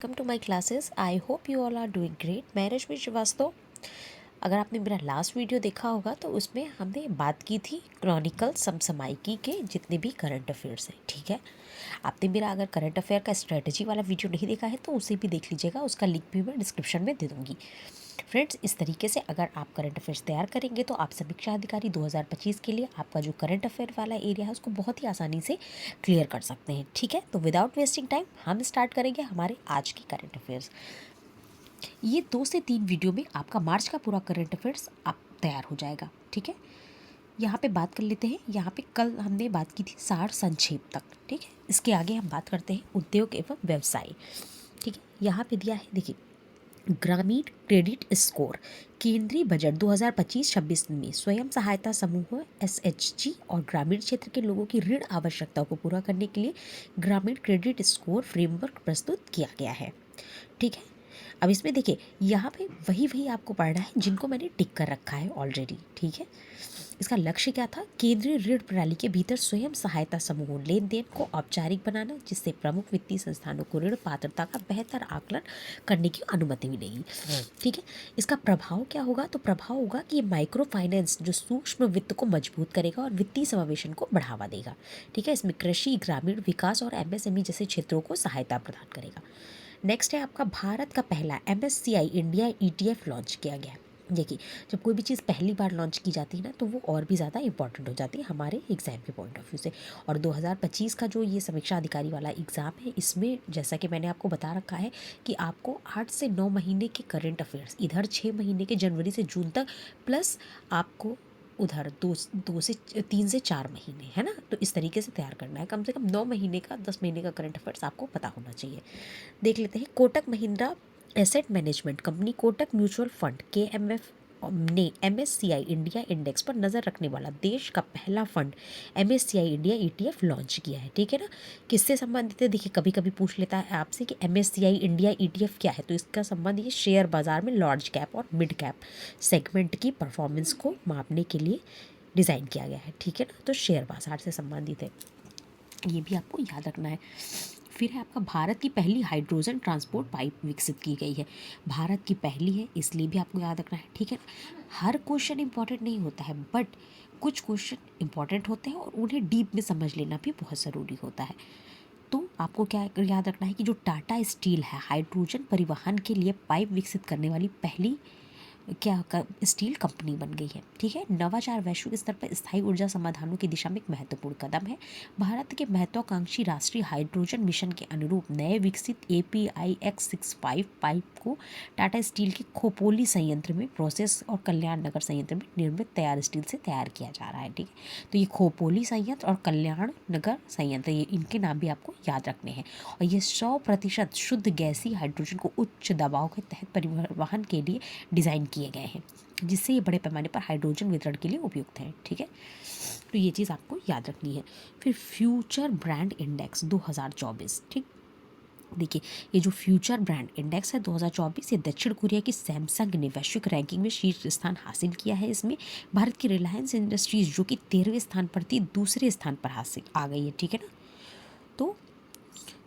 Welcome to my classes. I hope you all are doing great. मैं रश्मि श्रीवास्तव। अगर आपने मेरा लास्ट वीडियो देखा होगा तो उसमें हमने बात की थी क्रॉनिकल समसामयिकी के जितने भी करंट अफेयर्स हैं। ठीक है, आपने मेरा अगर करंट अफेयर का स्ट्रेटजी वाला वीडियो नहीं देखा है तो उसे भी देख लीजिएगा, उसका लिंक भी मैं डिस्क्रिप्शन में दे दूँगी। फ्रेंड्स, इस तरीके से अगर आप करंट अफेयर्स तैयार करेंगे तो आप समीक्षा अधिकारी 2025 के लिए आपका जो करंट अफेयर वाला एरिया है उसको बहुत ही आसानी से क्लियर कर सकते हैं। ठीक है, तो विदाउट वेस्टिंग टाइम हम स्टार्ट करेंगे हमारे आज की करंट अफेयर्स। ये 2 से 3 वीडियो में आपका मार्च का पूरा करंट अफेयर्स आप तैयार हो जाएगा। ठीक है, यहाँ पे बात कर लेते हैं। यहाँ पे कल हमने बात की थी सार संक्षेप तक। ठीक है, इसके आगे हम बात करते हैं उद्योग एवं व्यवसाय। ठीक है, यहाँ पे दिया है, देखिए, ग्रामीण क्रेडिट स्कोर केंद्रीय बजट 2025-26 में स्वयं सहायता समूह एसएचजी और ग्रामीण क्षेत्र के लोगों की ऋण आवश्यकताओं को पूरा करने के लिए ग्रामीण क्रेडिट स्कोर फ्रेमवर्क प्रस्तुत किया गया है। ठीक है, अब इसमें देखिए, यहाँ पे वही आपको पढ़ना है जिनको मैंने टिक कर रखा है ऑलरेडी। ठीक है, इसका लक्ष्य क्या था? केंद्रीय ऋण प्रणाली के भीतर स्वयं सहायता समूह लेन देन को औपचारिक बनाना, जिससे प्रमुख वित्तीय संस्थानों को ऋण पात्रता का बेहतर आकलन करने की अनुमति मिलेगी। ठीक है, इसका प्रभाव क्या होगा? तो प्रभाव होगा कि ये माइक्रो फाइनेंस जो सूक्ष्म वित्त को मजबूत करेगा और वित्तीय समावेशन को बढ़ावा देगा। ठीक है, इसमें कृषि, ग्रामीण विकास और एमएसएमई जैसे क्षेत्रों को सहायता प्रदान करेगा। नेक्स्ट है आपका भारत का पहला एमएससीआई इंडिया ईटीएफ लॉन्च किया गया है। देखिए, जब कोई भी चीज़ पहली बार लॉन्च की जाती है ना तो वो और भी ज़्यादा इंपॉर्टेंट हो जाती है हमारे एग्ज़ाम के पॉइंट ऑफ व्यू से। और 2025 का जो ये समीक्षा अधिकारी वाला एग्ज़ाम है, इसमें जैसा कि मैंने आपको बता रखा है कि आपको 8 से 9 महीने के करंट अफेयर्स, इधर 6 महीने के जनवरी से जून तक, प्लस आपको उधर दो से 3 से 4 महीने, है ना। तो इस तरीके से तैयार करना है। कम से कम 9 महीने का, 10 महीने का करंट अफेयर्स आपको पता होना चाहिए। देख लेते हैं, Kotak Mahindra asset management company Kotak mutual fund KMF ने एमएससीआई इंडिया इंडेक्स पर नज़र रखने वाला देश का पहला fund MSCI India ETF launch किया है। ठीक है ना, किससे संबंधित है? देखिए, कभी कभी पूछ लेता है आपसे कि एमएससीआई इंडिया ईटीएफ क्या है, तो इसका संबंध ये शेयर बाजार में लार्ज कैप और मिड कैप सेगमेंट की परफॉर्मेंस को मापने के लिए डिज़ाइन किया गया है। ठीक है ना, तो शेयर बाजार से संबंधित है, ये भी आपको याद रखना है। फिर है आपका भारत की पहली हाइड्रोजन ट्रांसपोर्ट पाइप विकसित की गई है। भारत की पहली है, इसलिए भी आपको याद रखना है। ठीक है, हर क्वेश्चन इंपॉर्टेंट नहीं होता है, बट कुछ क्वेश्चन इंपॉर्टेंट होते हैं और उन्हें डीप में समझ लेना भी बहुत ज़रूरी होता है। तो आपको क्या याद रखना है कि जो टाटा स्टील है, हाइड्रोजन परिवहन के लिए पाइप विकसित करने वाली पहली स्टील कंपनी बन गई है। ठीक है, नवाचार वैश्विक स्तर पर स्थायी ऊर्जा समाधानों की दिशा में एक महत्वपूर्ण कदम है। भारत के महत्वाकांक्षी राष्ट्रीय हाइड्रोजन मिशन के अनुरूप नए विकसित API-X65 पाइप को टाटा स्टील के खोपोली संयंत्र में प्रोसेस और कल्याण नगर संयंत्र में निर्मित तैयार स्टील से तैयार किया जा रहा है। ठीक है, तो ये खोपोली संयंत्र और कल्याण नगर संयंत्र, ये इनके नाम भी आपको याद रखने हैं। और ये 100% शुद्ध गैसीय हाइड्रोजन को उच्च दबाव के तहत परिवहन के लिए डिज़ाइन किए गए हैं, जिससे ये बड़े पैमाने पर हाइड्रोजन वितरण के लिए उपयुक्त हैं। ठीक है, तो ये चीज़ आपको याद रखनी है। फिर फ्यूचर ब्रांड इंडेक्स 2024। ठीक, देखिए, ये जो फ्यूचर ब्रांड इंडेक्स है 2024, ये दक्षिण कोरिया की सैमसंग ने वैश्विक रैंकिंग में शीर्ष स्थान हासिल किया है। इसमें भारत की रिलायंस इंडस्ट्रीज, जो कि 13वें स्थान पर थी, दूसरे स्थान पर हासिल आ गई है। ठीक है ना, तो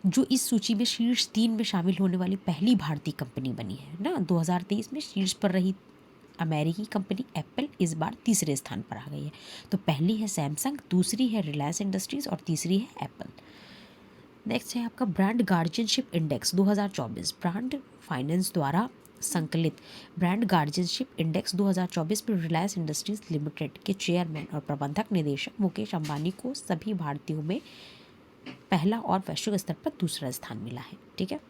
जो इस सूची में शीर्ष 3 में शामिल होने वाली पहली भारतीय कंपनी बनी है ना। 2023 में शीर्ष पर रही अमेरिकी कंपनी एप्पल इस बार तीसरे स्थान पर आ गई है। तो पहली है सैमसंग, दूसरी है रिलायंस इंडस्ट्रीज और तीसरी है एप्पल। नेक्स्ट है आपका brand guardianship index 2024। Brand finance द्वारा संकलित ब्रांड गार्जियनशिप इंडेक्स 2024 में रिलायंस इंडस्ट्रीज लिमिटेड के चेयरमैन और प्रबंधक निदेशक मुकेश अंबानी को सभी भारतीयों में पहला और वैश्विक स्तर पर दूसरा स्थान मिला है। ठीक है,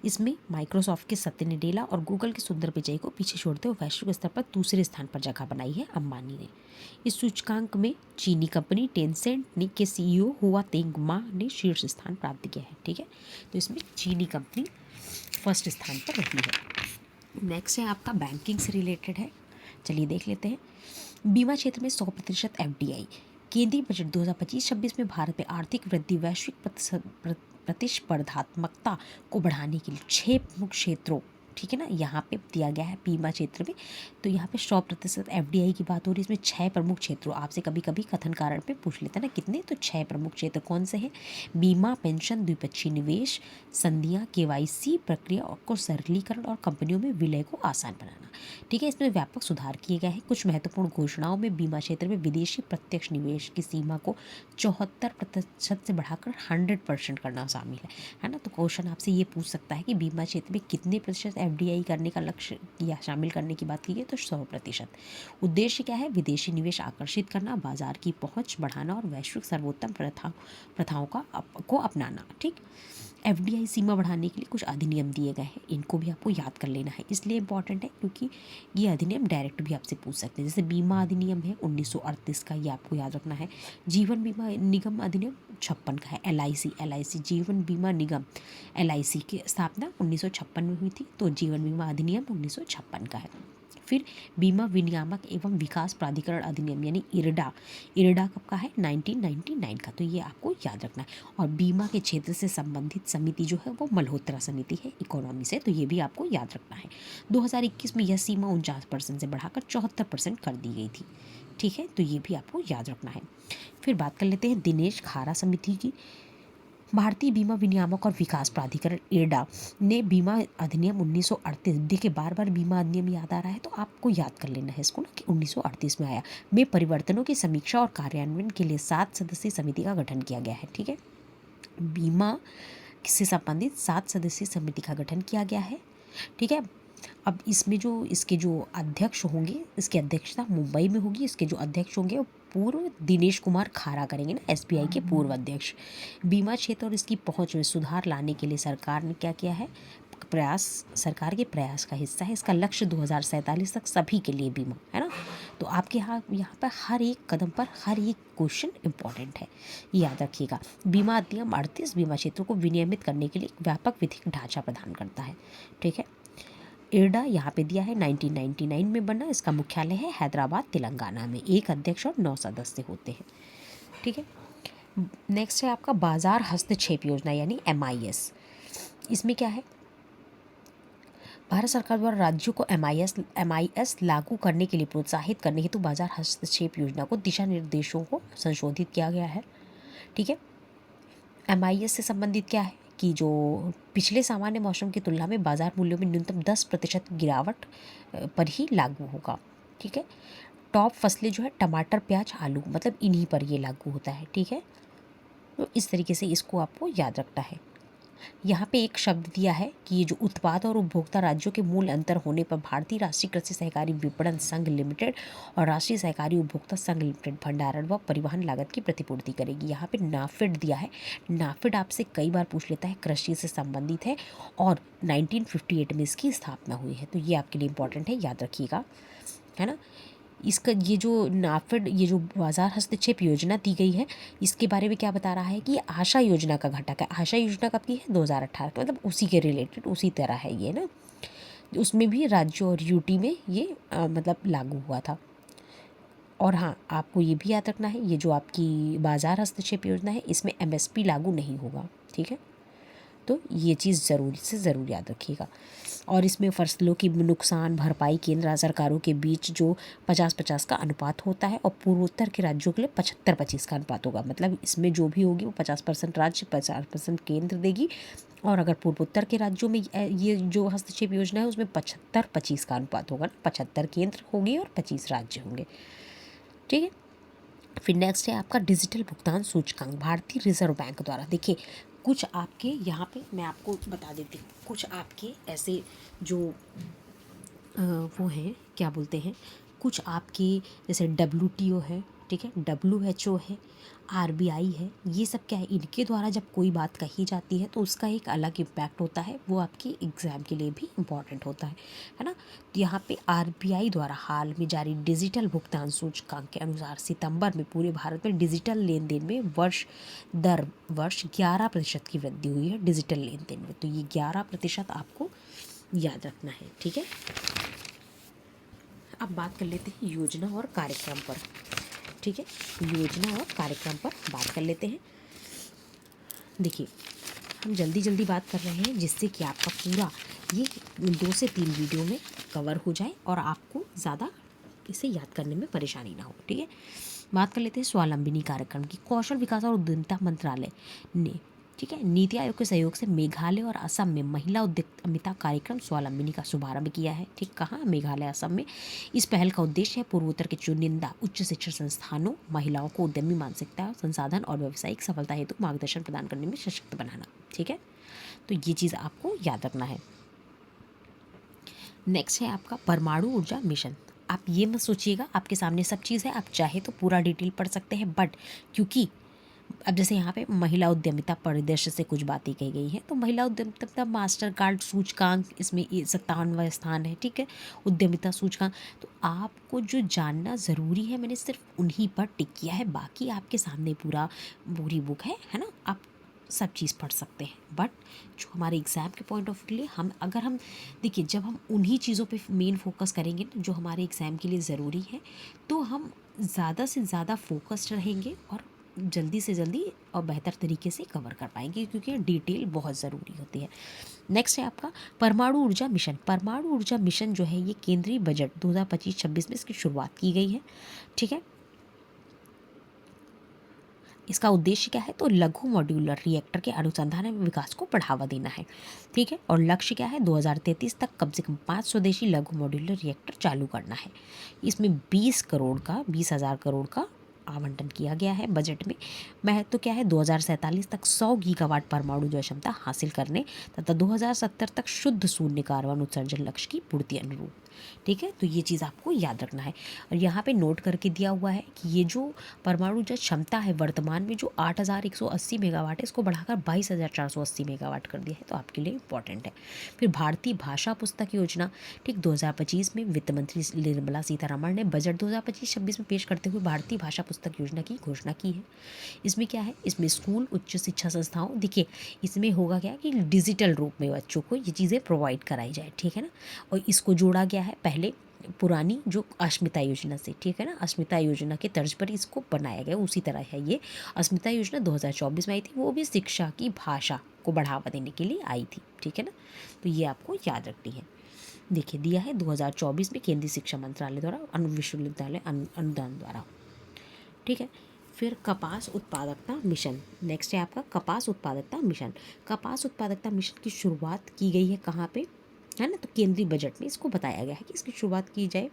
इसमें माइक्रोसॉफ्ट के सत्य नडेला और गूगल के सुंदर पिचाई को पीछे छोड़ते हुए वैश्विक स्तर पर दूसरे स्थान पर जगह बनाई है अंबानी ने। इस सूचकांक में चीनी कंपनी टेंसेंट के CEO हुआ तेंग मा ने शीर्ष स्थान प्राप्त किया है। ठीक है, तो इसमें चीनी कंपनी फर्स्ट स्थान पर रही है। नेक्स्ट है आपका बैंकिंग से रिलेटेड है, चलिए देख लेते हैं। बीमा क्षेत्र में 100% FDI। केंद्रीय बजट 2025-26 में भारत में आर्थिक वृद्धि, वैश्विक प्रतिस्पर्धात्मकता को बढ़ाने के लिए 6 मुख्य क्षेत्रों ठीक है ना। यहाँ पे दिया गया है बीमा क्षेत्र में, तो यहाँ पे 100% FDI की बात हो रही है। इसमें 6 प्रमुख क्षेत्रों, आपसे कभी कभी कथन कारण पे पूछ लेता है ना कितने, तो 6 प्रमुख क्षेत्र कौन से हैं? बीमा, पेंशन, द्विपक्षीय निवेश, संधियाँ, KYC प्रक्रिया को सरलीकरण और कंपनियों में विलय को आसान बनाना। ठीक है, इसमें व्यापक सुधार किए गए हैं। कुछ महत्वपूर्ण घोषणाओं में बीमा क्षेत्र में विदेशी प्रत्यक्ष निवेश की सीमा को 74% से बढ़ाकर 100% करना शामिल है ना। तो क्वेश्चन आपसे ये पूछ सकता है कि बीमा क्षेत्र में कितने प्रतिशत FDI करने का लक्ष्य या शामिल करने की बात की गई, तो 100%। उद्देश्य क्या है? विदेशी निवेश आकर्षित करना, बाजार की पहुंच बढ़ाना और वैश्विक सर्वोत्तम प्रथाओं को अपनाना। ठीक, FDI सीमा बढ़ाने के लिए कुछ अधिनियम दिए गए हैं, इनको भी आपको याद कर लेना है, इसलिए इंपॉर्टेंट है क्योंकि ये अधिनियम डायरेक्ट भी आपसे पूछ सकते हैं। जैसे बीमा अधिनियम है 1938 का, ये आपको याद रखना है। जीवन बीमा निगम अधिनियम 56 का है। LIC जीवन बीमा निगम LIC की स्थापना 1956 में हुई थी, तो जीवन बीमा अधिनियम 1956 का है। फिर बीमा विनियामक एवं विकास प्राधिकरण अधिनियम यानी इरडा कब का है? 1999 का, तो ये आपको याद रखना है। और बीमा के क्षेत्र से संबंधित समिति जो है वो मल्होत्रा समिति है इकोनॉमी से, तो ये भी आपको याद रखना है। 2021 में यह सीमा 49% से बढ़ाकर 74% कर दी गई थी। ठीक है, तो ये भी आपको याद रखना है। फिर बात कर लेते हैं दिनेश खारा समिति की। भारतीय बीमा विनियामक और विकास प्राधिकरण इरडा ने बीमा अधिनियम 1938, देखिए बार बार बीमा अधिनियम याद आ रहा है तो आपको याद कर लेना है इसको ना कि 1938 में आया, में परिवर्तनों की समीक्षा और कार्यान्वयन के लिए 7 सदस्यीय समिति का गठन किया गया है। ठीक है, बीमा से संबंधित 7 सदस्यीय समिति का गठन किया गया है। ठीक है, अब इसमें जो इसके जो अध्यक्ष होंगे, इसकी अध्यक्षता मुंबई में होगी। इसके जो अध्यक्ष होंगे वो पूर्व दिनेश कुमार खारा करेंगे ना, SBI के पूर्व अध्यक्ष। बीमा क्षेत्र और इसकी पहुंच में सुधार लाने के लिए सरकार ने क्या किया है? प्रयास, सरकार के प्रयास का हिस्सा है। इसका लक्ष्य 2047 तक सभी के लिए बीमा है ना। तो आपके यहाँ पर हर एक कदम पर हर एक क्वेश्चन इंपॉर्टेंट है, याद रखिएगा। बीमा अधिनियम 38 बीमा क्षेत्र को विनियमित करने के लिए एक व्यापक विधिक ढांचा प्रदान करता है। ठीक है, इरडा यहाँ पे दिया है 1999 में बना। इसका मुख्यालय है हैदराबाद तेलंगाना में। 1 अध्यक्ष और 9 सदस्य होते हैं। ठीक है, नेक्स्ट है आपका बाजार हस्तक्षेप योजना यानी MIS। इसमें क्या है? भारत सरकार द्वारा राज्यों को MIS लागू करने के लिए प्रोत्साहित करने हेतु बाजार हस्तक्षेप योजना को दिशा निर्देशों को संशोधित किया गया है। ठीक है, MIS से संबंधित क्या है कि जो पिछले सामान्य मौसम की तुलना में बाजार मूल्यों में न्यूनतम 10% गिरावट पर ही लागू होगा। ठीक है, टॉप फसलें जो है टमाटर, प्याज, आलू, मतलब इन्हीं पर ये लागू होता है। ठीक है, तो इस तरीके से इसको आपको याद रखना है। यहाँ पे एक शब्द दिया है कि ये जो उत्पाद और उपभोक्ता राज्यों के मूल अंतर होने पर भारतीय राष्ट्रीय कृषि सहकारी विपणन संघ लिमिटेड और राष्ट्रीय सहकारी उपभोक्ता संघ लिमिटेड भंडारण व परिवहन लागत की प्रतिपूर्ति करेगी। यहाँ पे नाफेड दिया है। नाफेड आपसे कई बार पूछ लेता है, कृषि से संबंधित है और 1958 में इसकी स्थापना हुई है, तो ये आपके लिए इंपॉर्टेंट है, याद रखिएगा, है ना। इसका ये जो नाफेड, ये जो बाजार हस्तक्षेप योजना दी गई है, इसके बारे में क्या बता रहा है कि आशा योजना का घटक है। आशा योजना कब की है? 2018, मतलब उसी के रिलेटेड, उसी तरह है ये ना। उसमें भी राज्यों और UT में ये मतलब लागू हुआ था। और हाँ, आपको ये भी याद रखना है, ये जो आपकी बाजार हस्तक्षेप योजना है इसमें MSP लागू नहीं होगा। ठीक है, तो ये चीज़ ज़रूरी से ज़रूर याद रखिएगा। और इसमें फसलों की नुकसान भरपाई केंद्र राज्य सरकारों के बीच जो 50-50 का अनुपात होता है और पूर्वोत्तर के राज्यों के लिए 75-25 का अनुपात होगा। मतलब इसमें जो भी होगी वो 50% राज्य 50% केंद्र देगी, और अगर पूर्वोत्तर के राज्यों में ये जो हस्तक्षेप योजना है उसमें 75-25 का अनुपात होगा ना, 75 केंद्र होंगे और 25 राज्य होंगे। ठीक है, फिर नेक्स्ट है आपका डिजिटल भुगतान सूचकांक भारतीय रिजर्व बैंक द्वारा। देखिए कुछ आपके यहाँ पे मैं आपको बता देती हूँ, कुछ आपके ऐसे जो वो हैं, क्या बोलते हैं, कुछ आपके जैसे WTO है, ठीक है, WHO है, RBI है, ये सब क्या है, इनके द्वारा जब कोई बात कही जाती है तो उसका एक अलग इम्पैक्ट होता है, वो आपकी एग्ज़ाम के लिए भी इम्पॉर्टेंट होता है ना। तो यहाँ पे RBI द्वारा हाल में जारी डिजिटल भुगतान सूचकांक के अनुसार सितंबर में पूरे भारत में डिजिटल लेन देन में वर्ष 11% की वृद्धि हुई है डिजिटल लेन देन में। तो ये 11% आपको याद रखना है। ठीक है, अब बात कर लेते हैं योजना और कार्यक्रम पर। ठीक है, योजना और कार्यक्रम पर बात कर लेते हैं। देखिए हम जल्दी बात कर रहे हैं जिससे कि आपका पूरा ये 2 से 3 वीडियो में कवर हो जाए और आपको ज़्यादा इसे याद करने में परेशानी ना हो। ठीक है, बात कर लेते हैं स्वावलंबिनी कार्यक्रम की। कौशल विकास और उद्यमिता मंत्रालय ने, ठीक है, नीति आयोग के सहयोग से मेघालय और असम में महिला उद्यमिता कार्यक्रम स्वावलंबिनी का शुभारंभ किया है। ठीक, कहाँ? मेघालय, असम में। इस पहल का उद्देश्य है पूर्वोत्तर के चुनिंदा उच्च शिक्षण संस्थानों महिलाओं को उद्यमी मानसिकता, संसाधन और व्यावसायिक सफलता हेतु मार्गदर्शन प्रदान करने में सशक्त बनाना। ठीक है, तो ये चीज़ आपको याद रखना है। नेक्स्ट है आपका परमाणु ऊर्जा मिशन। आप ये मत सोचिएगा आपके सामने सब चीज़ है, आप चाहे तो पूरा डिटेल पढ़ सकते हैं, बट क्योंकि अब जैसे यहाँ पे महिला उद्यमिता परिदृश्य से कुछ बातें कही गई हैं, तो महिला उद्यमिता मास्टर कार्ड सूचकांक इसमें 57वां स्थान है। ठीक है, उद्यमिता सूचकांक। तो आपको जो जानना ज़रूरी है मैंने सिर्फ उन्हीं पर टिक किया है, बाकी आपके सामने पूरी बुक है ना, आप सब चीज़ पढ़ सकते हैं। बट जो हमारे एग्ज़ाम के पॉइंट ऑफ व्यू लिए हम देखिए, जब हम उन्हीं चीज़ों पे मेन फोकस करेंगे ना जो हमारे एग्ज़ाम के लिए ज़रूरी है, तो हम ज़्यादा से ज़्यादा फोकस्ड रहेंगे और जल्दी से जल्दी और बेहतर तरीके से कवर कर पाएंगे, क्योंकि डिटेल बहुत ज़रूरी होती है। नेक्स्ट है आपका परमाणु ऊर्जा मिशन। परमाणु ऊर्जा मिशन जो है ये केंद्रीय बजट 2025-26 में इसकी शुरुआत की गई है। ठीक है, इसका उद्देश्य क्या है? तो लघु मॉड्यूलर रिएक्टर के अनुसंधान एवं विकास को बढ़ावा देना है। ठीक है, और लक्ष्य क्या है? 2033 तक कम से कम 5 स्वदेशी लघु मॉड्यूलर रिएक्टर चालू करना है। इसमें 20,000 करोड़ का आवंटन किया गया है बजट में। महत्व क्या है? 2047 तक 100 गीगावाट परमाणु ऊर्जा क्षमता हासिल करने तथा 2070 तक शुद्ध शून्य कार्बन उत्सर्जन लक्ष्य की पूर्ति अनुरूप। ठीक है, तो ये चीज़ आपको याद रखना है। और यहाँ पे नोट करके दिया हुआ है कि ये जो परमाणु ऊर्जा क्षमता है वर्तमान में जो 8,180 मेगावाट है, इसको बढ़ाकर 22,480 मेगावाट कर दिया है, तो आपके लिए इंपॉर्टेंट है। फिर भारतीय भाषा पुस्तक योजना। ठीक, 2025 में वित्त मंत्री निर्मला सीतारमण ने बजट 2025-26 में पेश करते हुए भारतीय भाषा पुस्तक योजना की घोषणा की है। इसमें क्या है? इसमें स्कूल, उच्च शिक्षा संस्थाओं, देखिए इसमें होगा क्या कि डिजिटल रूप में बच्चों को ये चीज़ें प्रोवाइड कराई जाए। ठीक है ना, और इसको जोड़ा गया है पहले पुरानी जो अस्मिता योजना से। ठीक है ना, अस्मिता योजना के तर्ज पर इसको बनाया गया, उसी तरह है ये। अस्मिता योजना 2024 में आई थी, वो भी शिक्षा की भाषा को बढ़ावा देने के लिए आई थी। ठीक है ना, तो ये आपको याद रखनी है। देखिए दिया है 2024 में केंद्रीय शिक्षा मंत्रालय द्वारा विश्वविद्यालय अनुदान द्वारा। ठीक है, फिर कपास उत्पादकता मिशन। नेक्स्ट है आपका कपास उत्पादकता मिशन। कपास उत्पादकता मिशन की शुरुआत की गई है कहाँ पे? है ना, तो केंद्रीय बजट में इसको बताया गया है कि इसकी शुरुआत की जाए।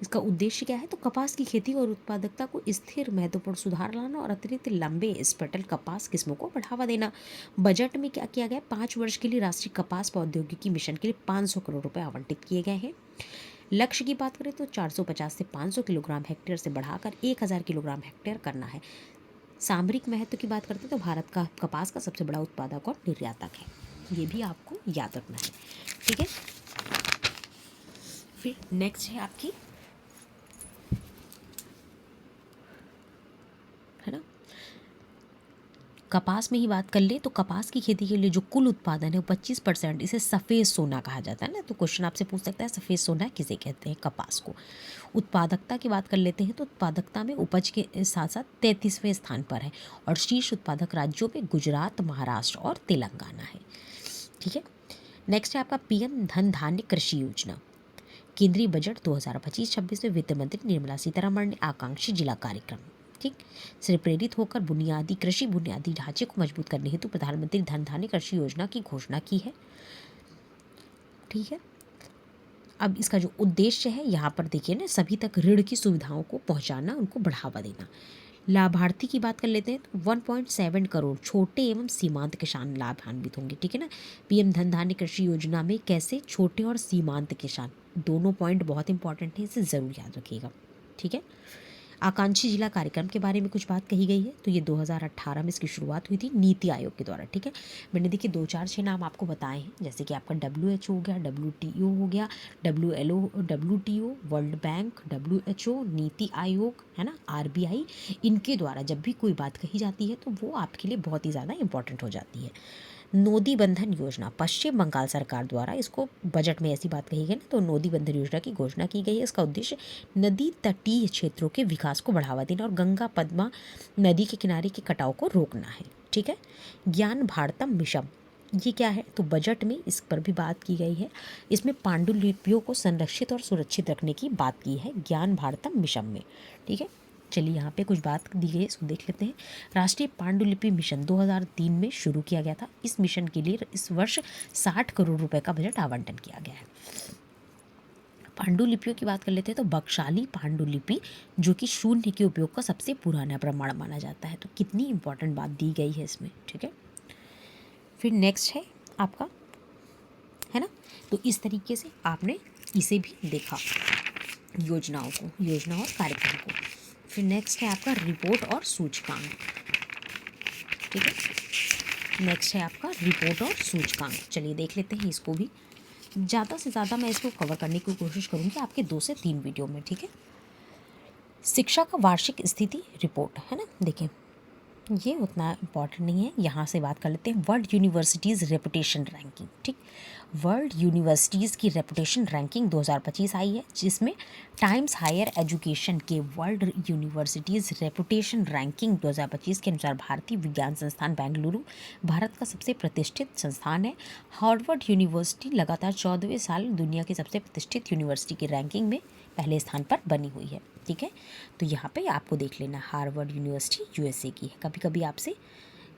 इसका उद्देश्य क्या है? तो कपास की खेती और उत्पादकता को स्थिर महत्वपूर्ण सुधार लाना और अतिरिक्त लंबे स्पेटल कपास किस्मों को बढ़ावा देना। बजट में क्या किया गया? 5 वर्ष के लिए राष्ट्रीय कपास प्रौद्योगिकी मिशन के लिए 500 करोड़ रुपए आवंटित किए गए हैं। लक्ष्य की बात करें तो 450 से 500 किलोग्राम हेक्टेयर से बढ़ाकर 1000 किलोग्राम हेक्टेयर करना है। सामरिक महत्व की बात करते हैं तो भारत का कपास का सबसे बड़ा उत्पादक और निर्यातक है, ये भी आपको याद रखना है। ठीक है, फिर नेक्स्ट है आपकी, है ना, कपास में ही बात कर ले तो कपास की खेती के लिए जो कुल उत्पादन है वो 25%, इसे सफ़ेद सोना कहा जाता है ना। तो क्वेश्चन आपसे पूछ सकता है सफ़ेद सोना किसे कहते हैं? कपास को। उत्पादकता की बात कर लेते हैं तो उत्पादकता में उपज के साथ साथ 33वें स्थान पर है और शीर्ष उत्पादक राज्यों में गुजरात, महाराष्ट्र और तेलंगाना है। ठीक है, नेक्स्ट है आपका पीएम धन धान्य कृषि योजना। केंद्रीय बजट 2025-26 में वित्त मंत्री निर्मला सीतारमण ने आकांक्षी जिला कार्यक्रम, ठीक, से प्रेरित होकर कृषि बुनियादी ढांचे को मजबूत करने हेतु प्रधानमंत्री धन धान्य कृषि योजना की घोषणा की है। ठीक है, अब इसका जो उद्देश्य है यहाँ पर देखिए ना, सभी तक ऋण की सुविधाओं को पहुँचाना, उनको बढ़ावा देना। लाभार्थी की बात कर लेते हैं तो 1.7 करोड़ छोटे एवं सीमांत किसान लाभान्वित होंगे। ठीक है ना, पीएम धन धान्य कृषि योजना में कैसे? छोटे और सीमांत किसान, दोनों पॉइंट बहुत इंपॉर्टेंट है, इसे ज़रूर याद रखिएगा। ठीक है, आकांक्षी जिला कार्यक्रम के बारे में कुछ बात कही गई है तो ये 2018 में इसकी शुरुआत हुई थी नीति आयोग के द्वारा। ठीक है, मैंने देखिए 2-4-6 नाम आपको बताए हैं, जैसे कि आपका WHO हो गया, WTO हो गया, WTO, world bank, WHO, NITI Aayog, है ना, RBI, इनके द्वारा जब भी कोई बात कही जाती है तो वो आपके लिए बहुत ही ज़्यादा इंपॉर्टेंट हो जाती है। नोदी बंधन योजना, पश्चिम बंगाल सरकार द्वारा इसको बजट में ऐसी बात कही गई ना, तो नोदी बंधन योजना की घोषणा की गई है। इसका उद्देश्य नदी तटीय क्षेत्रों के विकास को बढ़ावा देना और गंगा पद्मा नदी के किनारे के कटाव को रोकना है। ठीक है, ज्ञान भारतम मिशन, ये क्या है, तो बजट में इस पर भी बात की गई है। इसमें पांडुलिपियों को संरक्षित और सुरक्षित रखने की बात की है ज्ञान भारतम मिशन में। ठीक है, चलिए यहाँ पे कुछ बात दी गई है, इसको देख लेते हैं। राष्ट्रीय पांडुलिपि मिशन 2003 में शुरू किया गया था। इस मिशन के लिए इस वर्ष 60 करोड़ रुपए का बजट आवंटन किया गया है। पांडुलिपियों की बात कर लेते हैं तो बख्शाली पांडुलिपि जो कि शून्य के उपयोग का सबसे पुराना प्रमाण माना जाता है। तो कितनी इंपॉर्टेंट बात दी गई है इसमें। ठीक है, फिर नेक्स्ट है आपका, है ना, तो इस तरीके से आपने इसे भी देखा, योजनाओं को, योजना और कार्यक्रम को। फिर नेक्स्ट है आपका रिपोर्ट और सूचकांक। ठीक है, नेक्स्ट है आपका रिपोर्ट और सूचकांक। चलिए देख लेते हैं इसको भी। ज़्यादा से ज़्यादा मैं इसको कवर करने की कोशिश करूँगी आपके 2 से 3 वीडियो में। ठीक है, शिक्षा का वार्षिक स्थिति रिपोर्ट, है ना, देखिए ये उतना इम्पॉर्टेंट नहीं है। यहाँ से बात कर लेते हैं वर्ल्ड यूनिवर्सिटीज़ रेपुटेशन रैंकिंग। ठीक, वर्ल्ड यूनिवर्सिटीज़ की रेपुटेशन रैंकिंग 2025 आई है, जिसमें टाइम्स हायर एजुकेशन के वर्ल्ड यूनिवर्सिटीज़ रेपुटेशन रैंकिंग 2025 के अनुसार भारतीय विज्ञान संस्थान बेंगलुरु भारत का सबसे प्रतिष्ठित संस्थान है। हार्वर्ड यूनिवर्सिटी लगातार 14वें साल दुनिया की सबसे प्रतिष्ठित यूनिवर्सिटी की रैंकिंग में पहले स्थान पर बनी हुई है। ठीक है, तो यहाँ पे आपको देख लेना, हार्वर्ड यूनिवर्सिटी यूएसए की है। कभी कभी आपसे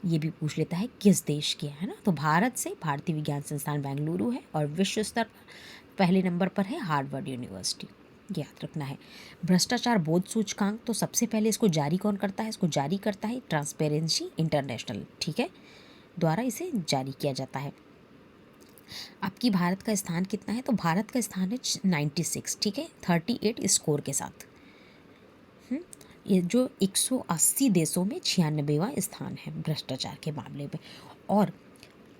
ये भी पूछ लेता है किस देश की है ना, तो भारत से भारतीय विज्ञान संस्थान बेंगलुरु है, और विश्व स्तर पर पहले नंबर पर है हार्वर्ड यूनिवर्सिटी, याद रखना है। भ्रष्टाचार बोध सूचकांक, तो सबसे पहले इसको जारी कौन करता है, इसको जारी करता है ट्रांसपेरेंसी इंटरनेशनल, ठीक है, द्वारा इसे जारी किया जाता है। आपकी भारत का स्थान कितना है, तो भारत का स्थान है 96, ठीक है, 38 स्कोर के साथ। ये जो 180 देशों में 96वां स्थान है भ्रष्टाचार के मामले में। और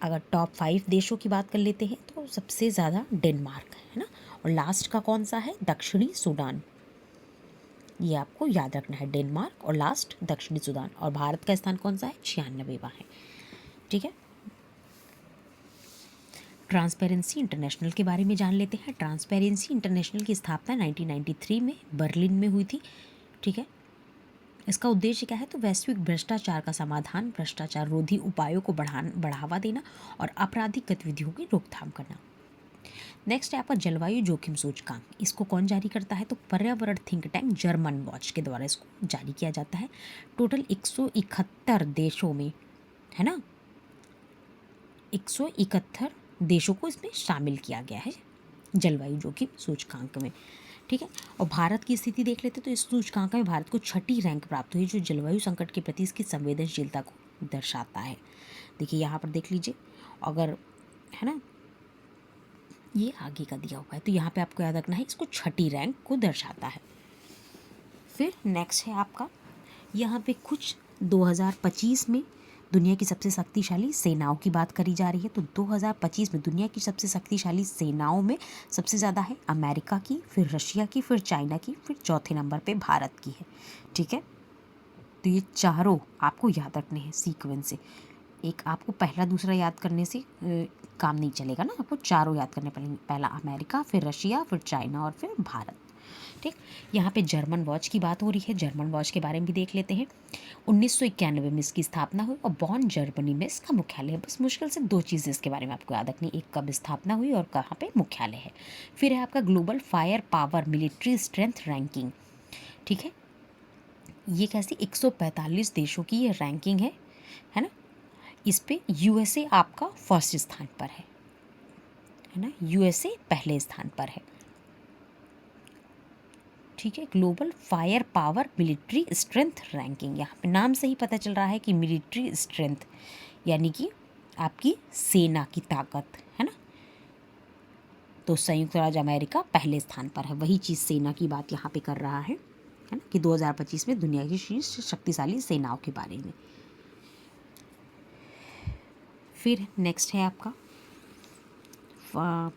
अगर टॉप 5 देशों की बात कर लेते हैं तो सबसे ज़्यादा डेनमार्क है ना, और लास्ट का कौन सा है, दक्षिणी सूडान। ये आपको याद रखना है, डेनमार्क और लास्ट दक्षिणी सूडान। और भारत का स्थान कौन सा है, 96वां है। ठीक है, ट्रांसपेरेंसी इंटरनेशनल के बारे में जान लेते हैं। ट्रांसपेरेंसी इंटरनेशनल की स्थापना 1993 में बर्लिन में हुई थी। ठीक है, इसका उद्देश्य क्या है, तो वैश्विक भ्रष्टाचार का समाधान, भ्रष्टाचार रोधी उपायों को बढ़ावा देना और आपराधिक गतिविधियों की रोकथाम करना। नेक्स्ट है आपका जलवायु जोखिम सूचकांक। इसको कौन जारी करता है, तो पर्यावरण थिंक टैंक जर्मन वॉच के द्वारा इसको जारी किया जाता है। टोटल 171 देशों में, है ना, 171 देशों को इसमें शामिल किया गया है जलवायु जोखिम सूचकांक में। ठीक है, और भारत की स्थिति देख लेते तो इस सूचकांक में भारत को 6ठी रैंक प्राप्त हुई, जो जलवायु संकट के प्रति इसकी संवेदनशीलता को दर्शाता है। देखिए यहाँ पर देख लीजिए, अगर, है ना, ये आगे का दिया हुआ है, तो यहाँ पे आपको याद रखना है, इसको 6ठी रैंक को दर्शाता है। फिर नेक्स्ट है आपका, यहाँ पे कुछ 2025 में दुनिया की सबसे शक्तिशाली सेनाओं की बात करी जा रही है। तो 2025 में दुनिया की सबसे शक्तिशाली सेनाओं में सबसे ज़्यादा है अमेरिका की, फिर रशिया की, फिर चाइना की, फिर चौथे नंबर पे भारत की है। ठीक है, तो ये चारों आपको याद रखने हैं सीक्वेंस से। एक आपको पहला दूसरा याद करने से काम नहीं चलेगा ना, आपको चारों याद करने पड़ेंगे। पहला अमेरिका, फिर रशिया, फिर चाइना और फिर भारत। ठीक, यहाँ पे जर्मन वॉच की बात हो रही है। जर्मन वॉच के बारे में भी देख लेते हैं। 1991 में इसकी स्थापना हुई और बॉन जर्मनी में इसका मुख्यालय है। बस मुश्किल से 2 चीज़ें इसके बारे में आपको याद रखनी, एक कब स्थापना हुई और कहाँ पे मुख्यालय है। फिर है आपका global fire power military strength ranking. ठीक है, ये कैसी 145 देशों की ये रैंकिंग है ना। इस पे यूएसए आपका फर्स्ट स्थान पर है ना, यूएसए पहले स्थान पर है। ठीक है, global fire power military strength ranking, यहाँ पे नाम से ही पता चल रहा है कि मिलिट्री स्ट्रेंथ यानी कि आपकी सेना की ताकत, है ना। तो संयुक्त राज्य अमेरिका पहले स्थान पर है, वही चीज़ सेना की बात यहाँ पे कर रहा है ना, कि 2025 में दुनिया की शीर्ष शक्तिशाली सेनाओं के बारे में। फिर नेक्स्ट है आपका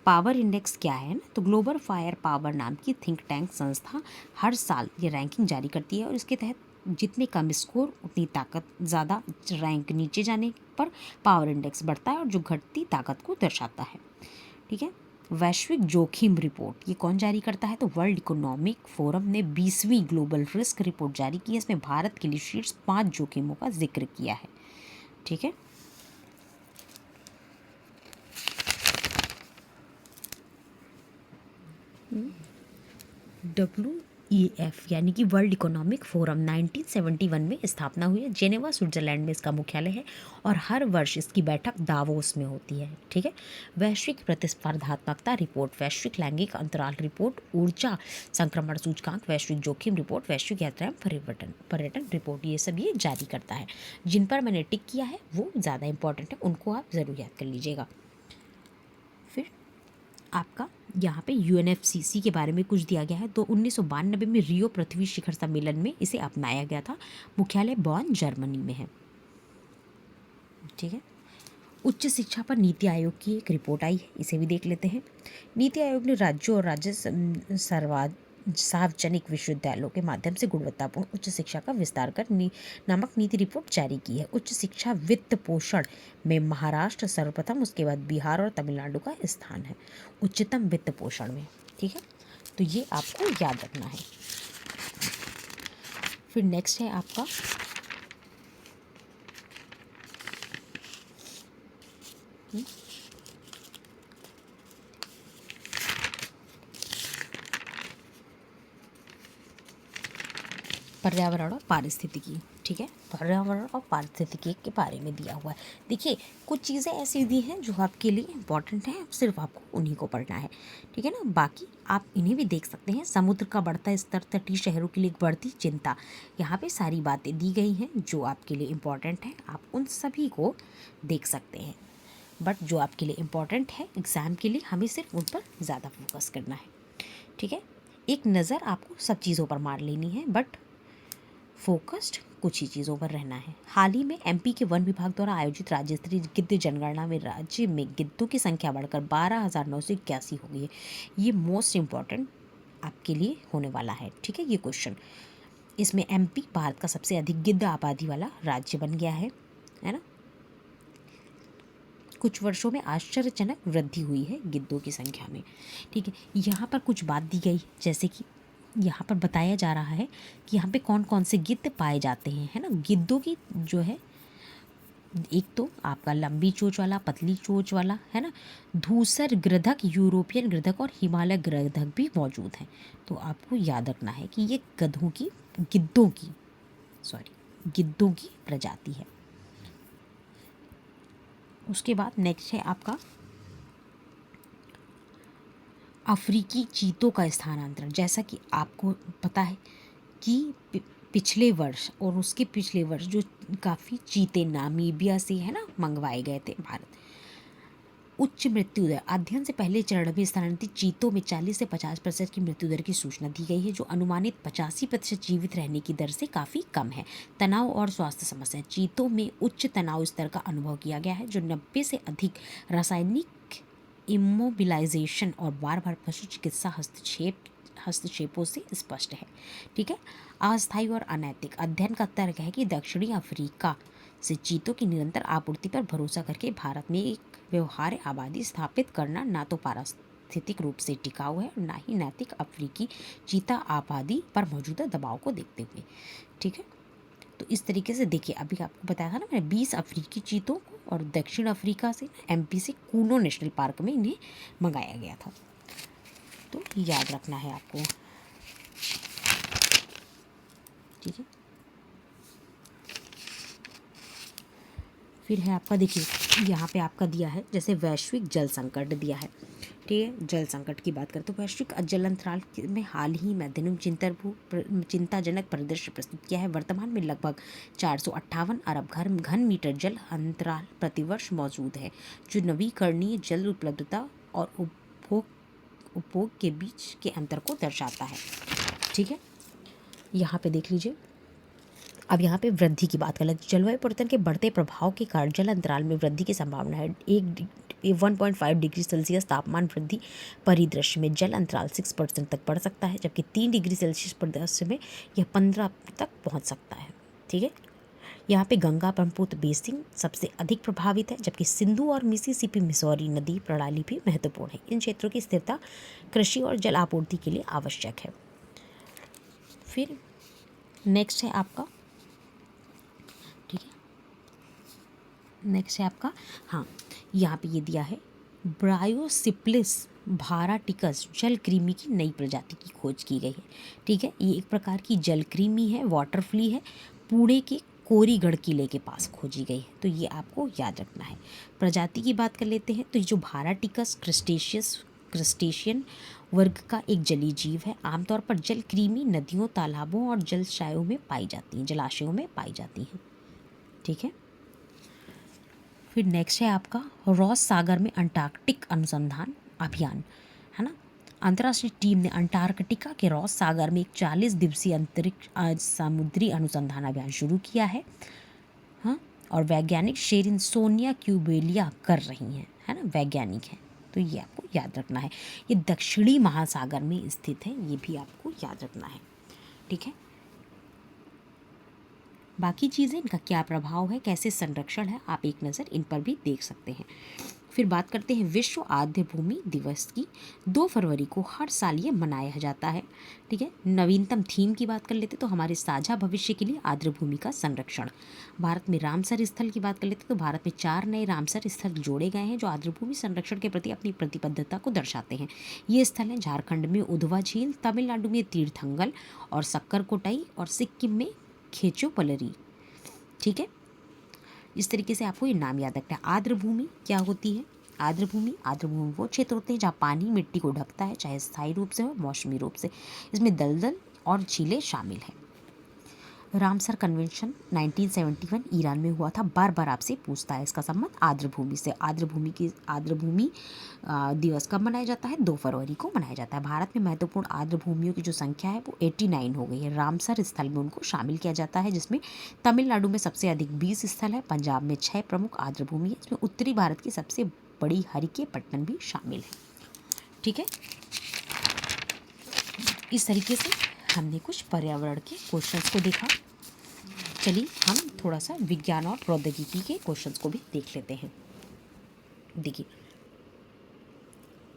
पावर इंडेक्स क्या है ना, तो ग्लोबल फायर पावर नाम की थिंक टैंक संस्था हर साल ये रैंकिंग जारी करती है, और इसके तहत जितने कम स्कोर उतनी ताकत, ज़्यादा रैंक नीचे जाने पर पावर इंडेक्स बढ़ता है, और जो घटती ताकत को दर्शाता है। ठीक है, वैश्विक जोखिम रिपोर्ट ये कौन जारी करता है, तो वर्ल्ड इकोनॉमिक फोरम ने 20वीं ग्लोबल रिस्क रिपोर्ट जारी की है। इसमें भारत के लिए शीर्ष 5 जोखिमों का जिक्र किया है। ठीक है, WEF यानी कि वर्ल्ड इकोनॉमिक फोरम 1971 में स्थापना हुई है। जेनेवा स्विट्जरलैंड में इसका मुख्यालय है और हर वर्ष इसकी बैठक दावोस में होती है। ठीक है। वैश्विक प्रतिस्पर्धात्मकता रिपोर्ट, वैश्विक लैंगिक अंतराल रिपोर्ट, ऊर्जा संक्रमण सूचकांक, वैश्विक जोखिम रिपोर्ट, वैश्विक यात्रा एवं पर्यटन रिपोर्ट, ये सब ये जारी करता है। जिन पर मैंने टिक किया है वो ज़्यादा इंपॉर्टेंट है, उनको आप ज़रूर याद कर लीजिएगा। फिर आपका यहाँ पे UNFCCC के बारे में कुछ दिया गया है। तो 1992 में रियो पृथ्वी शिखर सम्मेलन में इसे अपनाया गया था। मुख्यालय बॉन जर्मनी में है। ठीक है। उच्च शिक्षा पर नीति आयोग की एक रिपोर्ट आई है, इसे भी देख लेते हैं। नीति आयोग ने राज्यों और राज्य सार्वजनिक विश्वविद्यालयों के माध्यम से गुणवत्तापूर्ण उच्च शिक्षा का विस्तार कर नामक नीति रिपोर्ट जारी की है। उच्च शिक्षा वित्त पोषण में महाराष्ट्र सर्वप्रथम, उसके बाद बिहार और तमिलनाडु का स्थान है उच्चतम वित्त पोषण में। ठीक है, तो ये आपको याद रखना है। फिर नेक्स्ट है आपका पर्यावरण और पारिस्थितिकी। ठीक है, पर्यावरण और पारिस्थितिकी के बारे में दिया हुआ है। देखिए, कुछ चीज़ें ऐसी दी हैं जो आपके लिए इम्पॉर्टेंट हैं, सिर्फ आपको उन्हीं को पढ़ना है। ठीक है ना, बाकी आप इन्हें भी देख सकते हैं। समुद्र का बढ़ता स्तर, तटीय शहरों के लिए एक बढ़ती चिंता, यहाँ पे सारी बातें दी गई हैं जो आपके लिए इम्पॉर्टेंट हैं। आप उन सभी को देख सकते हैं, बट जो आपके लिए इम्पॉर्टेंट है एग्ज़ाम के लिए, हमें सिर्फ उन पर ज़्यादा फोकस करना है। ठीक है, एक नज़र आपको सब चीज़ों पर मार लेनी है, बट फोकस्ड कुछ ही चीज़ों पर रहना है। हाल ही में MP के वन विभाग द्वारा आयोजित राज्य स्तरीय गिद्ध जनगणना में राज्य में गिद्धों की संख्या बढ़कर 12,981 हो गई है। ये मोस्ट इम्पॉर्टेंट आपके लिए होने वाला है। ठीक है, ये क्वेश्चन, इसमें MP भारत का सबसे अधिक गिद्ध आबादी वाला राज्य बन गया है ना। कुछ वर्षों में आश्चर्यजनक वृद्धि हुई है गिद्धों की संख्या में। ठीक है, यहाँ पर कुछ बात दी गई, जैसे कि यहाँ पर बताया जा रहा है कि यहाँ पे कौन कौन से गिद्ध पाए जाते हैं, है ना। गिद्धों की जो है, एक तो आपका लंबी चोंच वाला, पतली चोंच वाला, है ना, धूसर गृधक, यूरोपियन गृधक और हिमालय गृधक भी मौजूद हैं। तो आपको याद रखना है कि ये गिद्धों की प्रजाति है। उसके बाद नेक्स्ट है आपका अफ्रीकी चीतों का स्थानांतरण। जैसा कि आपको पता है कि पिछले वर्ष और उसके पिछले वर्ष जो काफ़ी चीते नामीबिया से, है ना, मंगवाए गए थे भारत। उच्च मृत्यु दर, अध्ययन से पहले चरण में स्थानांतरित चीतों में 40 से 50% की मृत्यु दर की सूचना दी गई है, जो अनुमानित 85% जीवित रहने की दर से काफ़ी कम है। तनाव और स्वास्थ्य समस्या, चीतों में उच्च तनाव स्तर का अनुभव किया गया है, जो 90 से अधिक रासायनिक इमोबिलाइजेशन और बार बार पशु चिकित्सा हस्तक्षेपों से स्पष्ट है। ठीक है, अस्थायी और अनैतिक, अध्ययन का तर्क है कि दक्षिणी अफ्रीका से चीतों की निरंतर आपूर्ति पर भरोसा करके भारत में एक व्यवहार्य आबादी स्थापित करना ना तो पारिस्थितिक रूप से टिकाऊ है और ना ही नैतिक, अफ्रीकी चीता आबादी पर मौजूदा दबाव को देखते हुए। ठीक है, तो इस तरीके से देखिए, अभी आपको बताया था ना मैंने, 20 अफ्रीकी चीतों को और दक्षिण अफ्रीका से, MP से कूनो नेशनल पार्क में इन्हें मंगाया गया था। तो याद रखना है आपको। ठीक है, फिर है आपका, देखिए यहाँ पे आपका दिया है, जैसे वैश्विक जल संकट दिया है। ठीक है, जल संकट की बात करें तो वैश्विक जल अंतराल में हाल ही में चिंताजनक परिदृश्य प्रस्तुत किया है। वर्तमान में लगभग 458 अरब घन मीटर जल अंतराल प्रतिवर्ष मौजूद है, जो नवीकरणीय जल उपलब्धता और उपभोग के बीच के अंतर को दर्शाता है। ठीक है, यहाँ पे देख लीजिए। अब यहाँ पे वृद्धि की बात कर लेते हैं। जलवायु परिवर्तन के बढ़ते प्रभाव के कारण जल अंतराल में वृद्धि की संभावना है। 1.5 डिग्री सेल्सियस तापमान वृद्धि परिदृश्य में जल अंतराल 6% तक बढ़ सकता है, जबकि 3 डिग्री सेल्सियस परिदृश्य में यह 15 तक पहुँच सकता है। ठीक है, यहाँ पे गंगा ब्रह्मपुत्र बेसिन सबसे अधिक प्रभावित है, जबकि सिंधु और मिसिसिपी मिसौरी नदी प्रणाली भी महत्वपूर्ण है। इन क्षेत्रों की स्थिरता कृषि और जल आपूर्ति के लिए आवश्यक है। फिर नेक्स्ट है आपका, ठीक है, नेक्स्ट है आपका, हाँ, यहाँ पे ये दिया है ब्रायोसिप्लिस भाराटिकस जल कृमि की नई प्रजाति की खोज की गई है। ठीक है, ये एक प्रकार की जल कृमि है, वाटर फ्ली है, पुणे के कोरीगढ़ किले के पास खोजी गई है, तो ये आपको याद रखना है। प्रजाति की बात कर लेते हैं तो ये जो भाराटिकस क्रस्टेशियन वर्ग का एक जलीय जीव है। आमतौर पर जल कृमि नदियों, तालाबों और जलाशयों में पाई जाती हैं। ठीक है, फिर नेक्स्ट है आपका रॉस सागर में अंटार्कटिक अनुसंधान अभियान, है ना। अंतर्राष्ट्रीय टीम ने अंटार्कटिका के रॉस सागर में एक 40 दिवसीय अंतरिक्ष समुद्री अनुसंधान अभियान शुरू किया है। हाँ, और वैज्ञानिक शेरिन सोनिया क्यूबेलिया कर रही हैं, है ना, वैज्ञानिक हैं, तो ये आपको याद रखना है। ये दक्षिणी महासागर में स्थित है, ये भी आपको याद रखना है। ठीक है, बाकी चीज़ें, इनका क्या प्रभाव है, कैसे संरक्षण है, आप एक नज़र इन पर भी देख सकते हैं। फिर बात करते हैं विश्व आर्द्र भूमि दिवस की। 2 फरवरी को हर साल ये मनाया जाता है। ठीक है, नवीनतम थीम की बात कर लेते तो हमारे साझा भविष्य के लिए आर्द्र भूमि का संरक्षण। भारत में रामसर स्थल की बात कर लेते तो भारत में 4 नए रामसर स्थल जोड़े गए हैं जो आर्द्र भूमि संरक्षण के प्रति अपनी प्रतिबद्धता को दर्शाते हैं। ये स्थल हैं झारखंड में उधवा झील, तमिलनाडु में तीर्थंगल और सक्करकोटाई, और सिक्किम में खेचोपलरी। ठीक है, इस तरीके से आपको ये नाम याद रखना है। आर्द्र भूमि क्या होती है? आर्द्र भूमि वो क्षेत्र होते हैं जहाँ पानी मिट्टी को ढकता है, चाहे स्थायी रूप से हो, मौसमी रूप से। इसमें दलदल और झीलें शामिल हैं। रामसर कन्वेंशन 1971 ईरान में हुआ था। बार बार आपसे पूछता है इसका संबंध आर्द्र भूमि से। आर्द्र भूमि दिवस कब मनाया जाता है? 2 फरवरी को मनाया जाता है। भारत में महत्वपूर्ण आर्द्र भूमियों की जो संख्या है वो 89 हो गई है। रामसर स्थल में उनको शामिल किया जाता है, जिसमें तमिलनाडु में सबसे अधिक 20 स्थल है, पंजाब में 6 प्रमुख आर्द्र भूमि है, इसमें उत्तरी भारत की सबसे बड़ी हरिकेपट्टनम भी शामिल है। ठीक है, इस तरीके से हमने कुछ पर्यावरण के क्वेश्चंस को देखा। चलिए हम थोड़ा सा विज्ञान और प्रौद्योगिकी के क्वेश्चंस को भी देख लेते हैं। देखिए,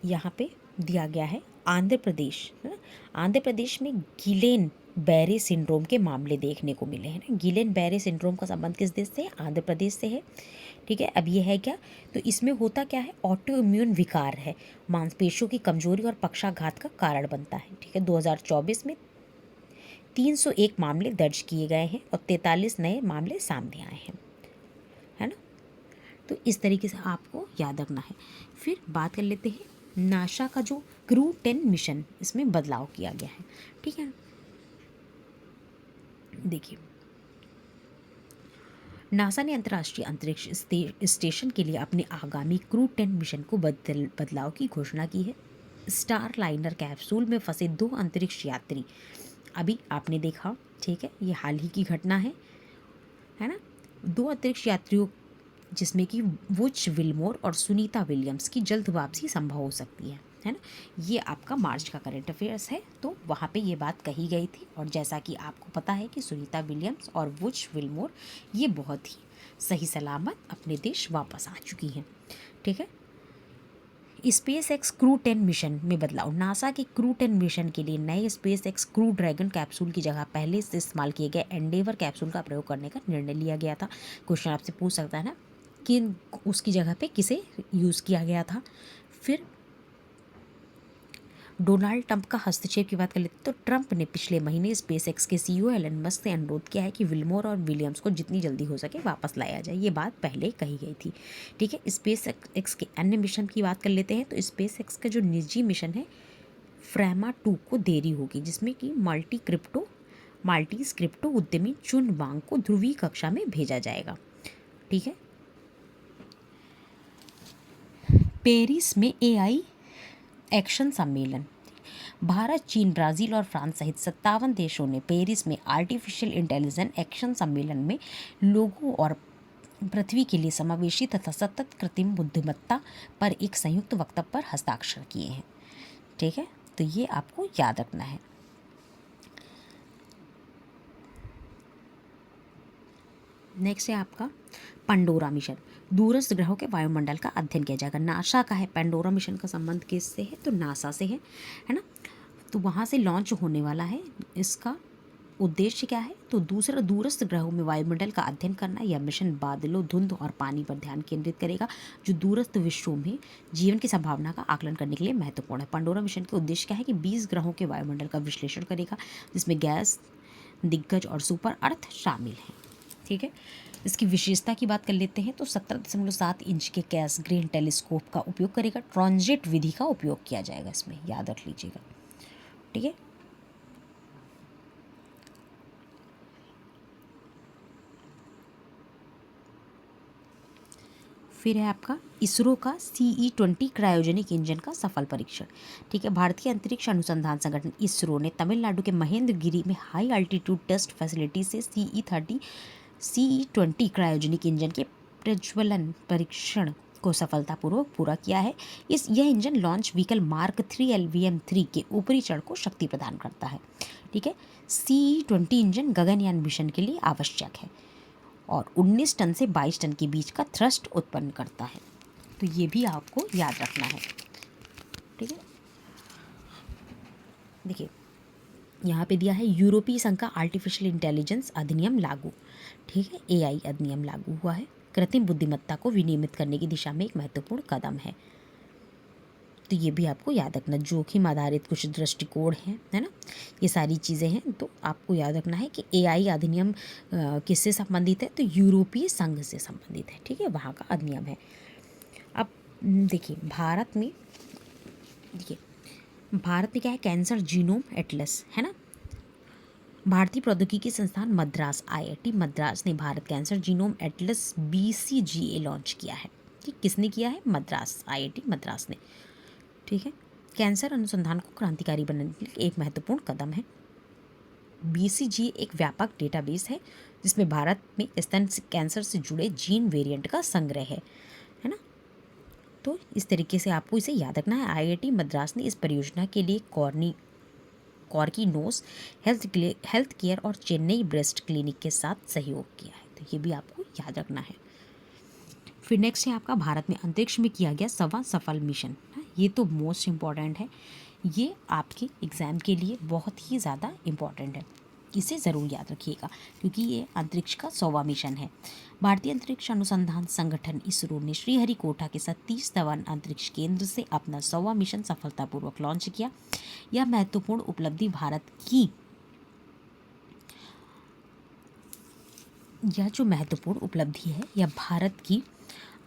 यहाँ पे दिया गया है आंध्र प्रदेश, है ना। आंध्र प्रदेश में गिलेन बैरे सिंड्रोम के मामले देखने को मिले हैं ना। गिलेन बैरे सिंड्रोम का संबंध किस देश से है? आंध्र प्रदेश से है। ठीक है, अब ये है क्या, तो इसमें होता क्या है, ऑटो इम्यून विकार है, मांसपेशियों की कमजोरी और पक्षाघात का कारण बनता है। ठीक है, 2024 में 301 मामले दर्ज किए गए हैं और 43 नए मामले सामने आए हैं, है ना। तो इस तरीके से आपको याद रखना है। फिर बात कर लेते हैं नासा का जो क्रू 10 मिशन, इसमें बदलाव किया गया है। ठीक है, देखिए, नासा ने अंतर्राष्ट्रीय अंतरिक्ष स्टेशन के लिए अपने आगामी क्रू 10 मिशन को बदलाव की घोषणा की है। स्टार लाइनर कैप्सूल में फंसे 2 अंतरिक्ष यात्री, अभी आपने देखा, ठीक है, ये हाल ही की घटना है ना। 2 अंतरिक्ष यात्रियों जिसमें कि वुच विल्मोर और सुनीता विलियम्स की जल्द वापसी संभव हो सकती है ना। ये आपका मार्च का करंट अफेयर्स है, तो वहाँ पे ये बात कही गई थी। और जैसा कि आपको पता है कि सुनीता विलियम्स और वुच विल्मोर ये बहुत ही सही सलामत अपने देश वापस आ चुकी हैं। ठीक है, स्पेस एक्स क्रू 10 मिशन में बदलाव। नासा के क्रू 10 मिशन के लिए नए space x crew dragon capsule की जगह पहले से इस्तेमाल किए गए एंडेवर कैप्सूल का प्रयोग करने का निर्णय लिया गया था। क्वेश्चन आपसे पूछ सकता है ना कि उसकी जगह पे किसे यूज़ किया गया था। फिर डोनाल्ड ट्रंप का हस्तक्षेप की बात कर लेते तो ट्रंप ने पिछले महीने स्पेस एक्स के CEO एलन मस्क से अनुरोध किया है कि विल्मोर और विलियम्स को जितनी जल्दी हो सके वापस लाया जाए। ये बात पहले कही गई थी। ठीक है, स्पेस एक्स के अन्य मिशन की बात कर लेते हैं तो स्पेस एक्स का जो निजी मिशन है फ्रैमा 2 को देरी होगी, जिसमें कि माल्टी स्क्रिप्टो उद्यमी चुन वांग को ध्रुवीय कक्षा में भेजा जाएगा। ठीक है, पेरिस में AI एक्शन सम्मेलन। भारत, चीन, ब्राज़ील और फ्रांस सहित 57 देशों ने पेरिस में आर्टिफिशियल इंटेलिजेंस एक्शन सम्मेलन में लोगों और पृथ्वी के लिए समावेशी तथा सतत कृत्रिम बुद्धिमत्ता पर एक संयुक्त वक्तव्य पर हस्ताक्षर किए हैं। ठीक है, तो ये आपको याद रखना है। नेक्स्ट है आपका पंडोरा मिशन। दूरस्थ ग्रहों के वायुमंडल का अध्ययन किया जाएगा। नासा का है। पेंडोरा मिशन का संबंध किससे है? तो नासा से है ना। तो वहाँ से लॉन्च होने वाला है इसका उद्देश्य क्या है, तो दूसरा दूरस्थ ग्रहों में वायुमंडल का अध्ययन करना। यह मिशन बादलों, धुंध और पानी पर ध्यान केंद्रित करेगा, जो दूरस्थ विश्वों में जीवन की संभावना का आकलन करने के लिए महत्वपूर्ण है। पंडोरा मिशन का उद्देश्य क्या है कि 20 ग्रहों के वायुमंडल का विश्लेषण करेगा, जिसमें गैस, दिग्गज और सुपर अर्थ शामिल हैं। ठीक है, इसकी विशेषता की बात कर लेते हैं तो 17.7 इंच के कैस ग्रेन टेलीस्कोप का उपयोग करेगा। ट्रांजिट विधि का उपयोग किया जाएगा, इसमें याद रख लीजिएगा। ठीक है, फिर है आपका इसरो का CE-20 क्रायोजेनिक इंजन का सफल परीक्षण। ठीक है, भारतीय अंतरिक्ष अनुसंधान संगठन इसरो ने तमिलनाडु के महेंद्रगिरी में हाई अल्टीट्यूड टेस्ट फैसिलिटी से CE-20 क्रायोजेनिक इंजन के प्रज्वलन परीक्षण को सफलतापूर्वक पूरा किया है। यह engine launch vehicle mark 3 LVM-3 के ऊपरी चढ़ को शक्ति प्रदान करता है। ठीक है, CE-20 इंजन गगनयान मिशन के लिए आवश्यक है और 19 टन से 22 टन के बीच का थ्रस्ट उत्पन्न करता है। तो ये भी आपको याद रखना है। ठीक है, देखिए यहाँ पे दिया है यूरोपीय संघ का आर्टिफिशियल इंटेलिजेंस अधिनियम लागू। ठीक है, AI अधिनियम लागू हुआ है। कृत्रिम बुद्धिमत्ता को विनियमित करने की दिशा में एक महत्वपूर्ण कदम है। तो ये भी आपको याद रखना। जोखिम आधारित कुछ दृष्टिकोण हैं, है ना, ये सारी चीज़ें हैं। तो आपको याद रखना है कि AI अधिनियम किससे संबंधित है, तो यूरोपीय संघ से संबंधित है। ठीक है, वहाँ का अधिनियम है। अब देखिए भारत में क्या है, कैंसर जीनोम एटलस, है ना। भारतीय प्रौद्योगिकी संस्थान मद्रास IIT मद्रास ने Bharat cancer genome Atlas BCGA launch किया है। ठीक, किसने किया है, मद्रास IIT मद्रास ने। ठीक है, कैंसर अनुसंधान को क्रांतिकारी बनाने के लिए एक महत्वपूर्ण कदम है। BCG एक व्यापक डेटाबेस है जिसमें भारत में स्तन कैंसर से जुड़े जीन वेरिएंट का संग्रह है ना। तो इस तरीके से आपको इसे याद रखना है। IIT मद्रास ने इस परियोजना के लिए कॉर्की नोस हेल्थ केयर और चेन्नई ब्रेस्ट क्लिनिक के साथ सहयोग किया है। तो ये भी आपको याद रखना है। फिर नेक्स्ट है आपका भारत में अंतरिक्ष में किया गया 7वां सफल मिशन। ये तो मोस्ट इम्पॉर्टेंट है, ये आपके एग्ज़ाम के लिए बहुत ही ज़्यादा इम्पॉर्टेंट है, इसे ज़रूर याद रखिएगा क्योंकि ये अंतरिक्ष का 100वां मिशन है। भारतीय अंतरिक्ष अनुसंधान संगठन इसरो ने श्रीहरिकोटा के सतीश धवन अंतरिक्ष केंद्र से अपना 100वां मिशन सफलतापूर्वक लॉन्च किया। यह महत्वपूर्ण उपलब्धि यह भारत की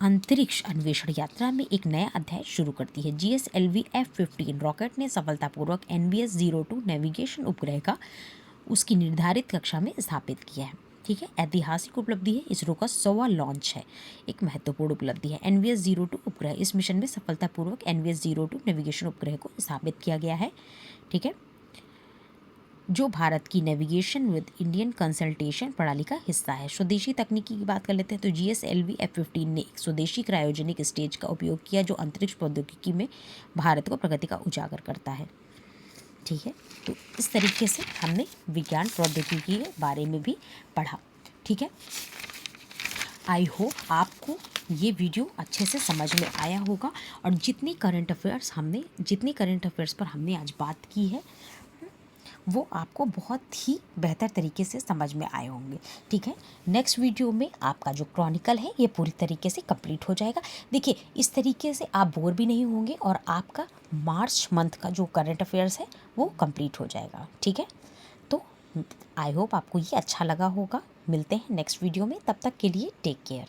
अंतरिक्ष अन्वेषण यात्रा में एक नया अध्याय शुरू करती है। GSLV F-15 रॉकेट ने सफलतापूर्वक NVS-02 नेविगेशन उपग्रह का उसकी निर्धारित कक्षा में स्थापित किया है। ठीक है, ऐतिहासिक उपलब्धि है, इसरो का 100वां लॉन्च है, एक महत्वपूर्ण उपलब्धि है। NVS-02 उपग्रह, इस मिशन में सफलतापूर्वक NVS-02 नेविगेशन उपग्रह को स्थापित किया गया है। ठीक है, जो भारत की नेविगेशन विद इंडियन कंसल्टेशन प्रणाली का हिस्सा है। स्वदेशी तकनीकी की बात कर लेते हैं तो GSLV F-15 ने एक स्वदेशी क्रायोजेनिक स्टेज का उपयोग किया जो अंतरिक्ष प्रौद्योगिकी में भारत को प्रगति का उजागर करता है। ठीक है, तो इस तरीके से हमने विज्ञान प्रौद्योगिकी के बारे में भी पढ़ा। ठीक है, आई होप आपको ये वीडियो अच्छे से समझ में आया होगा और जितनी करंट अफेयर्स पर हमने आज बात की है वो आपको बहुत ही बेहतर तरीके से समझ में आए होंगे। ठीक है, नेक्स्ट वीडियो में आपका जो क्रॉनिकल है ये पूरी तरीके से कंप्लीट हो जाएगा। देखिए, इस तरीके से आप बोर भी नहीं होंगे और आपका मार्च मंथ का जो करंट अफेयर्स है वो कंप्लीट हो जाएगा। ठीक है, तो आई होप आपको ये अच्छा लगा होगा। मिलते हैं नेक्स्ट वीडियो में, तब तक के लिए टेक केयर।